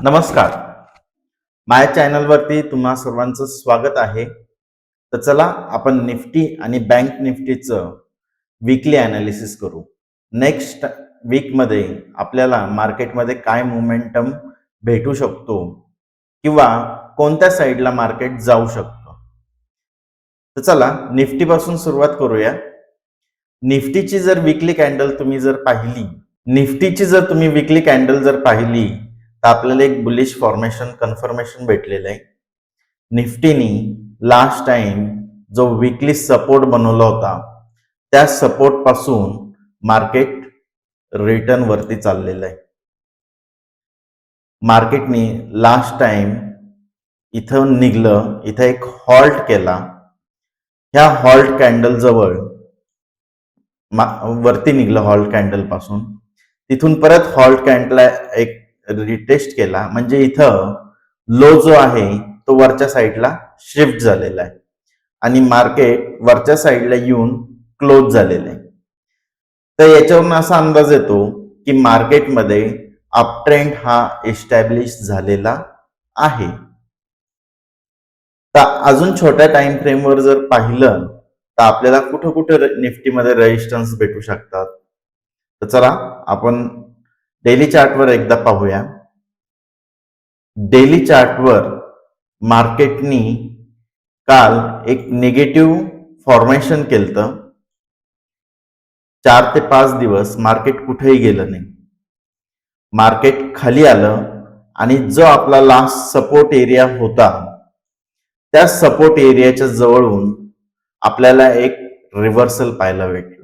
नमस्कार. माझ्या चॅनलवरती तुम्हा सर्वांचं स्वागत आहे. तर चला आपण निफ्टी आणि बँक निफ्टीचं वीकली ॲनालिसिस करू. नेक्स्ट वीकमध्ये आपल्याला मार्केटमध्ये काय मोमेंटम भेटू शकतो किंवा कोणत्या साईडला मार्केट जाऊ शकतं. तर चला निफ्टीपासून सुरुवात करूया. निफ्टीची जर वीकली कॅन्डल तुम्ही जर पाहिली, तर आपल्याला एक बुलिश फॉर्मेशन कन्फर्मेशन भेटलेलं आहे. निफ्टीनी लास्ट टाइम जो वीकली सपोर्ट बनवला होता त्या सपोर्ट पासून मार्केट रिटर्न वरती चाललेलं आहे. मार्केटनी लास्ट टाइम इथं निघलं, इथं एक हॉल्ट केला. ह्या हॉल्ट कॅन्डल जवळ वरती निघलं हॉल्ट कॅन्डल पासून, तिथून परत हॉल्ट कॅन्डल एक रिटेस्ट केला, म्हणजे इथं लो जो आहे तो वरच्या साईडला शिफ्ट झालेला आहे आणि मार्केट वरच्या साईडला येऊन क्लोज झालेलं आहे. तर याच्यावरून असा अंदाज येतो की मार्केटमध्ये अप ट्रेंड हा एस्टॅब्लिश झालेला आहे. तर अजून छोट्या टाइम फ्रेमवर जर पाहिलं तर आपल्याला कुठं कुठं निफ्टीमध्ये रेजिस्टन्स भेटू शकतात. तर चला आपण डेली चार्टवर एकदा पाहूया. डेली चार्टवर मार्केटनी काल एक निगेटिव्ह फॉर्मेशन केलं. 4 ते 5 दिवस मार्केट कुठेही गेलं नाही. मार्केट खाली आलं आणि जो आपला लास्ट सपोर्ट एरिया होता त्या सपोर्ट एरियाच्या जवळून आपल्याला एक रिव्हर्सल पाहायला भेटलं.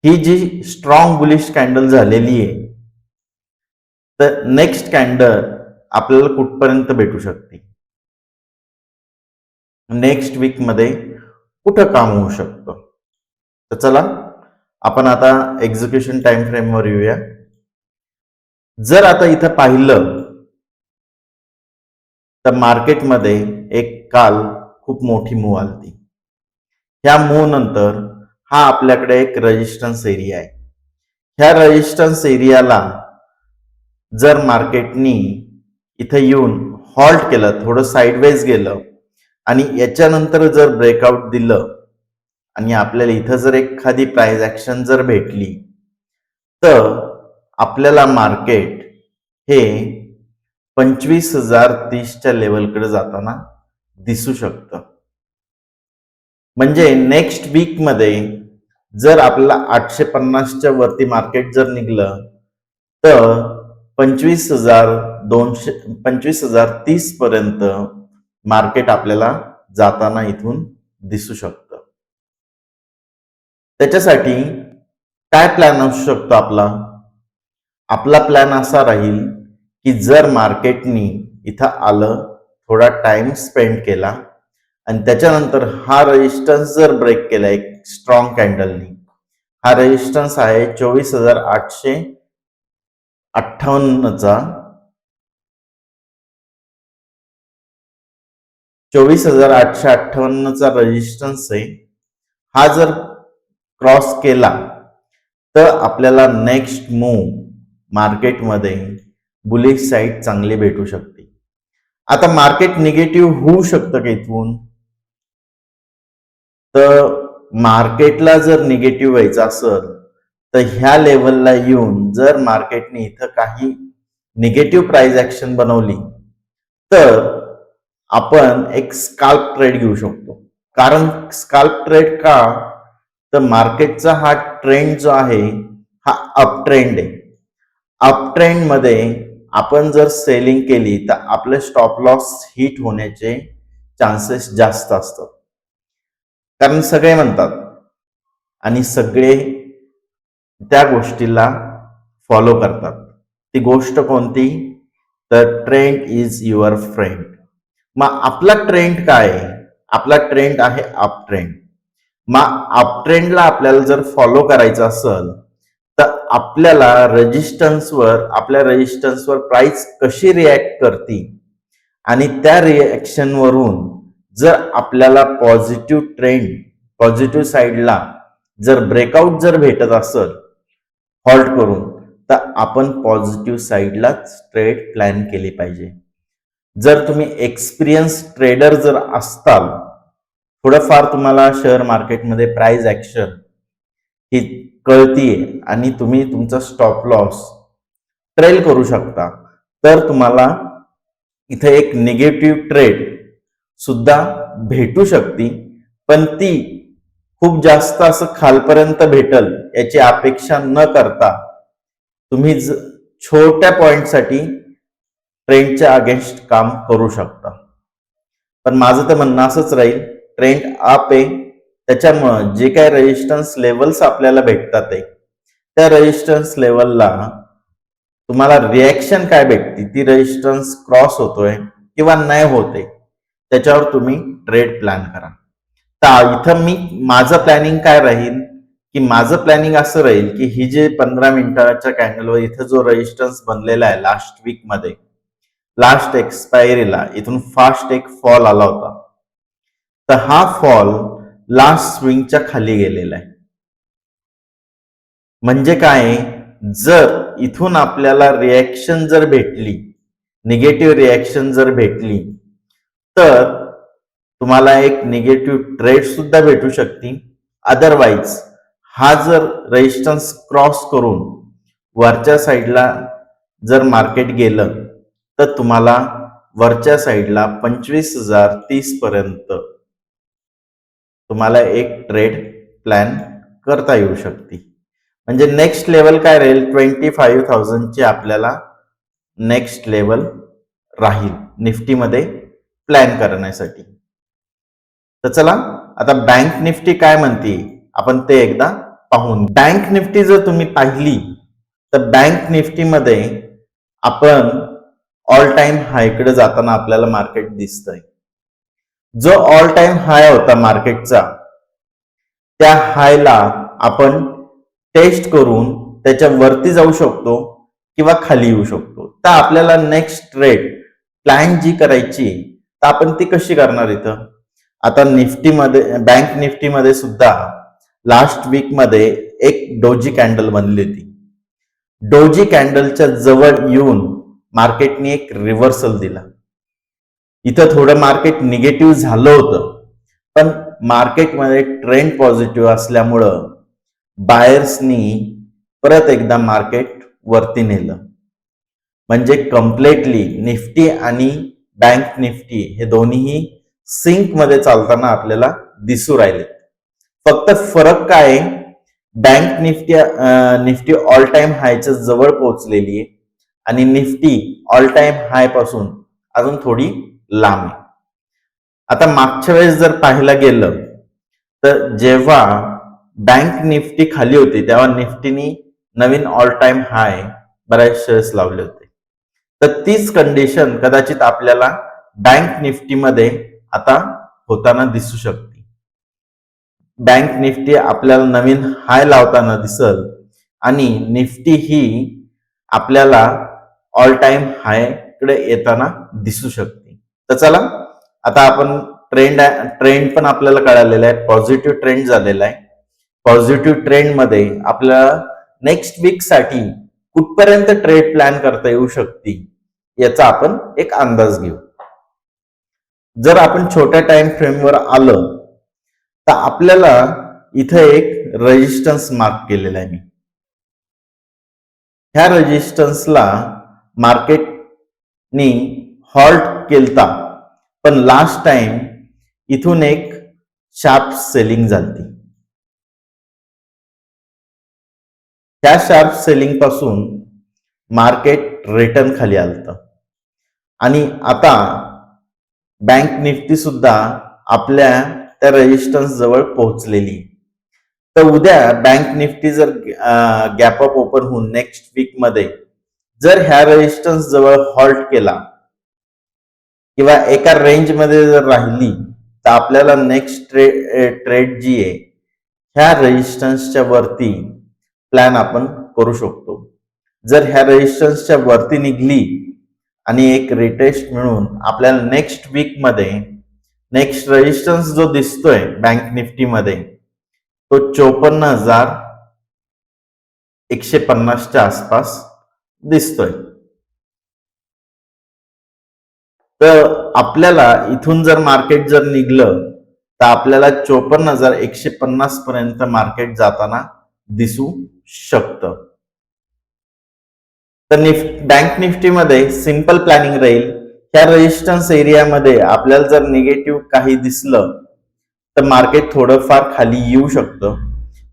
ही जी स्ट्रॉंग बुलिश कॅन्डल झालेली आहे, तर नेक्स्ट कॅन्डल आपल्याला कुठपर्यंत भेटू शकते, नेक्स्ट वीक मध्ये कुठं काम होऊ शकतं. तर चला आपण आता एक्झिक्युशन टाइम फ्रेमवर येऊया. जर आता इथं पाहिलं तर मार्केटमध्ये एक काल खूप मोठी मूव्ह आली. ह्या मूव्ह नंतर हा आपल्याकडे एक रेजिस्टन्स एरिया आहे. ह्या रेजिस्टन्स एरियाला जर मार्केटनी इथं येऊन हॉल्ट केलं, थोडं साईडवेज गेलं आणि याच्यानंतर जर ब्रेकआउट दिलं आणि आपल्याला इथं जर एखादी प्राइस ऍक्शन जर भेटली तर आपल्याला मार्केट हे 25,030च्या लेवलकडे जाताना दिसू शकतं. म्हणजे नेक्स्ट वीक मध्ये जर आपल्याला 850च्या वरती मार्केट जर निघलं तर 25,030 पर्यंत मार्केट आपल्याला जाताना इथून दिसू शकतं. त्याच्यासाठी काय प्लॅन असू शकतो आपला प्लॅन असा राहील की जर मार्केटनी इथं आलं, थोडा टाइम स्पेंड केला आणि त्याच्यानंतर हा रेजिस्टन्स जर ब्रेक केला एक स्ट्रॉंग कॅन्डलनी, हा रेजिस्टन्स आहे 24,858चा, 24,858चा रेजिस्टन्स आहे. हा जर क्रॉस केला तर आपल्याला नेक्स्ट मूव्ह मार्केटमध्ये बुलिश साईड चांगली भेटू शकते. आता मार्केट निगेटिव्ह होऊ शकतं का इथून, तर मार्केटला जर निगेटिव्ह व्हायचं असेल तर ह्या लेवलला येऊन जर मार्केटने इथं काही निगेटिव्ह प्राइस ऍक्शन बनवली तर आपण एक स्काल्प ट्रेड घेऊ शकतो. कारण स्काल्प ट्रेड का, तर मार्केटचा हा ट्रेंड जो आहे हा अप ट्रेंड आहे. अप ट्रेंड मध्ये आपण जर सेलिंग केली तर आपले स्टॉप लॉस हिट होण्याचे चान्सेस जास्त असतात. कारण सगळे म्हणतात आणि सगळे त्या गोष्टीला फॉलो करतात. ती गोष्ट कोणती, तर ट्रेंड इज युअर फ्रेंड. मग आपला ट्रेंड काय आहे, आपला ट्रेंड आहे अप ट्रेंड. मग अप ट्रेंडला आपल्याला जर फॉलो करायचं असेल तर आपल्या रेजिस्टन्सवर प्राइस कशी रिॲक्ट करते आणि त्या रिॲक्शनवरून जर आपल्याला पॉझिटिव्ह साईडला जर ब्रेकआउट जर भेटत असेल हॉल्ट करून, तर आपण पॉझिटिव्ह साईडलाच ट्रेड प्लॅन केली पाहिजे. जर तुम्ही एक्सपिरियन्स ट्रेडर जर असताल, थोडंफार तुम्हाला शेअर मार्केटमध्ये प्राइस ऍक्शन ही कळतीये आणि तुम्ही तुमचा स्टॉप लॉस ट्रेल करू शकता, तर तुम्हाला इथे एक निगेटिव्ह ट्रेड सुद्धा भेटू शकते, पण ती खूप जास्त असं खालपर्यंत भेटल याची अपेक्षा न करता तुम्ही छोट्या पॉइंटसाठी ट्रेंडच्या अगेन्स्ट काम करू शकता. पण माझं तर म्हणणं असंच राहील, ट्रेंड अप आहे, त्याच्यामुळं जे काही रेजिस्टन्स लेवल्स आपल्याला भेटतात आहे, त्या रेजिस्टन्स लेवलला तुम्हाला रिॲक्शन काय भेटते, ती रेजिस्टन्स क्रॉस होतोय किंवा नाही होते, त्याच्यावर तुम्ही ट्रेड प्लॅन करा. तर इथं माझं प्लॅनिंग काय राहील, की माझं प्लॅनिंग असं राहील की ही जे 15 मिनिटाच्या कॅन्डलवर इथं जो रेजिस्टन्स बनलेला आहे लास्ट वीक मध्ये, लास्ट एक्सपायरीला इथून फास्ट एक फॉल आला होता, तर हा फॉल लास्ट स्विंगच्या खाली गेलेला आहे. म्हणजे काय, जर इथून आपल्याला रिॲक्शन जर भेटली, निगेटिव्ह रिॲक्शन जर भेटली, तर तुम्हाला एक निगेटिव्ह ट्रेड सुद्धा भेटू शकते. अदरवाईज हा जर रेजिस्टन्स क्रॉस करून वरच्या साईडला जर मार्केट गेलं, तर तुम्हाला वरच्या साईडला 25,030 पर्यंत तुम्हाला एक ट्रेड प्लॅन करता येऊ शकते. म्हणजे नेक्स्ट लेवल काय राहील, 25,000 ची आपल्याला नेक्स्ट लेवल राहील निफ्टीमध्ये प्लॅन करण्यासाठी. तर चला आता बँक निफ्टी काय म्हणते आपण ते एकदा पाहून. बँक निफ्टी जर तुम्ही पाहिली, तर बँक निफ्टीमध्ये आपण ऑल टाइम हायकडे जाताना आपल्याला मार्केट दिसतंय. जो ऑल टाइम हाय होता मार्केटचा, त्या हायला आपण टेस्ट करून त्याच्या वरती जाऊ शकतो किंवा खाली येऊ शकतो. तर आपल्याला नेक्स्ट ट्रेड प्लॅन जी करायची, तर आपण ती कशी करणार इथं. आता निफ्टीमध्ये, बँक निफ्टीमध्ये सुद्धा लास्ट वीक मध्ये एक डोजी कॅन्डल बनली होती. डोजी कॅन्डलच्या जवळ येऊन मार्केटने एक रिव्हर्सल दिला. इथं थोडं मार्केट निगेटिव्ह झालं होतं, पण मार्केटमध्ये ट्रेंड पॉझिटिव्ह असल्यामुळं बायर्सनी परत एकदा मार्केट वरती नेलं. म्हणजे कम्प्लिटली निफ्टी आणि बँक निफ्टी हे दोन्हीही सिंक मध्ये चालताना आपल्याला दिसू राहिले. फक्त फरक काय, बँक निफ्टी ऑल टाइम हायच्या जवळ पोहोचलेली आहे आणि निफ्टी ऑल टाइम हाय पासून अजून थोडी लांब आहे. आता मागच्या वेळेस जर पाहायला गेलं, तर जेव्हा बँक निफ्टी खाली होती, तेव्हा निफ्टीनी नवीन ऑल टाइम हाय बऱ्याच शेअर्स लावले होते. तर तीच कंडिशन कदाचित आपल्याला बँक निफ्टीमध्ये आता होताना दिसू शकते. बँक निफ्टी आपल्याला नवीन हाय लावताना दिसल आणि निफ्टी ही आपल्याला ऑल टाइम हाय कडे येताना दिसू शकते. तर चला आता आपण ट्रेंड पण आपल्याला कळालेला आहे, पॉझिटिव्ह ट्रेंड झालेला आहे. पॉझिटिव्ह ट्रेंड मध्ये आपल्याला नेक्स्ट वीक साठी कुठपर्यंत ट्रेड प्लॅन करता येऊ शकते याचा आपण एक अंदाज घेऊ. जर आपण छोट्या टाइम फ्रेमवर आलं, तर आपल्याला इथं एक रेजिस्टन्स मार्क केलेला आहे मी. ह्या रेजिस्टन्सला मार्केटनी हॉल्ट केलता, पण लास्ट टाइम इथून एक शार्प सेलिंग झाली. त्या शार्प सेलिंग पासून मार्केट रिटर्न खाली आलतं आणि आता बँक निफ्टी सुद्धा आपल्या त्या रेजिस्टन्स जवळ पोहोचलेली. तर उद्या बँक निफ्टी जर गॅप अप ओपन होऊन नेक्स्ट वीक मध्ये जर ह्या रेजिस्टन्स जवळ हॉल्ट केला किंवा एका रेंज मध्ये जर राहिली, तर आपल्याला नेक्स्ट ट्रेड जी आहे ह्या रेजिस्टन्सच्या वरती प्लॅन आपण करू शकतो. जर ह्या रेजिस्टन्सच्या वरती निघली आणि एक रिटेस्ट मिळून आपल्याला नेक्स्ट वीक मध्ये नेक्स्ट रेजिस्टन्स जो दिसतोय बँक निफ्टी मध्ये, तो 54,000 150च्या आसपास दिसतोय. तर आपल्याला इथून जर मार्केट जर निघलं तर आपल्याला 54,150 पर्यंत मार्केट जाताना दिसू शकतं. तर बँक निफ्टीमध्ये सिंपल प्लॅनिंग राहील. ह्या रेजिस्टन्स एरियामध्ये आपल्याला जर निगेटिव्ह काही दिसलं तर मार्केट थोडंफार खाली येऊ शकतं,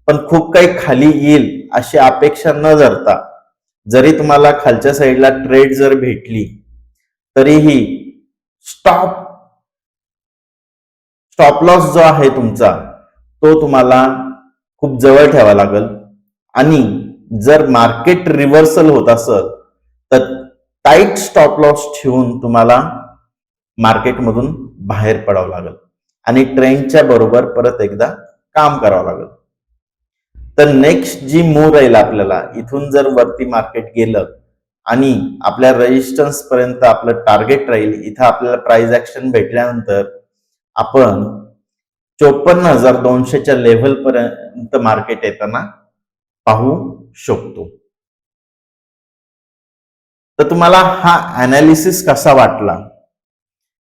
पण खूप काही खाली येईल अशी अपेक्षा न धरता जरी तुम्हाला खालच्या साईडला ट्रेड जर भेटली तरीही स्टॉप लॉस जो आहे तुमचा तो तुम्हाला खूप जवळ ठेवावा लागेल. आणि जर मार्केट रिव्हर्सल होत असेल तर टाईट स्टॉप लॉस ठेवून तुम्हाला मार्केटमधून बाहेर पडावं लागेल आणि ट्रेंडच्या बरोबर परत एकदा काम करावं लागेल. तर नेक्स्ट जी मूव राहील आपल्याला, इथून जर वरती मार्केट गेलं आणि आपल्या रेजिस्टन्स पर्यंत आपलं टार्गेट राहील, इथं आपल्याला प्राइस ऍक्शन भेटल्यानंतर आपण 54,200च्या लेव्हल पर्यंत मार्केट येताना पाहू शकतो. तर तुम्हाला हा अनालिसिस कसा वाटला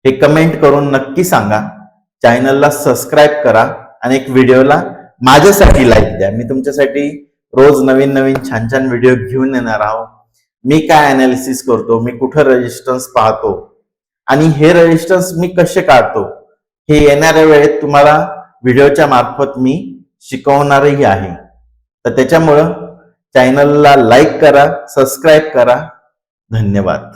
हे कमेंट करून नक्की सांगा. चॅनलला सबस्क्राईब करा आणि एक व्हिडिओला माझ्यासाठी लाईक द्या. मी तुमच्यासाठी रोज नवीन नवीन छान छान व्हिडिओ घेऊन येणार आहोत. मी काय अनालिसिस करतो, मी कुठं रेजिस्टन्स पाहतो आणि हे रेजिस्टन्स मी कसे काढतो हे येणाऱ्या वेळेत तुम्हाला व्हिडिओच्या मार्फत मी शिकवणारही आहे. तर त्याच्यामुळं चॅनलला लाईक करा, सबस्क्राईब करा. धन्यवाद.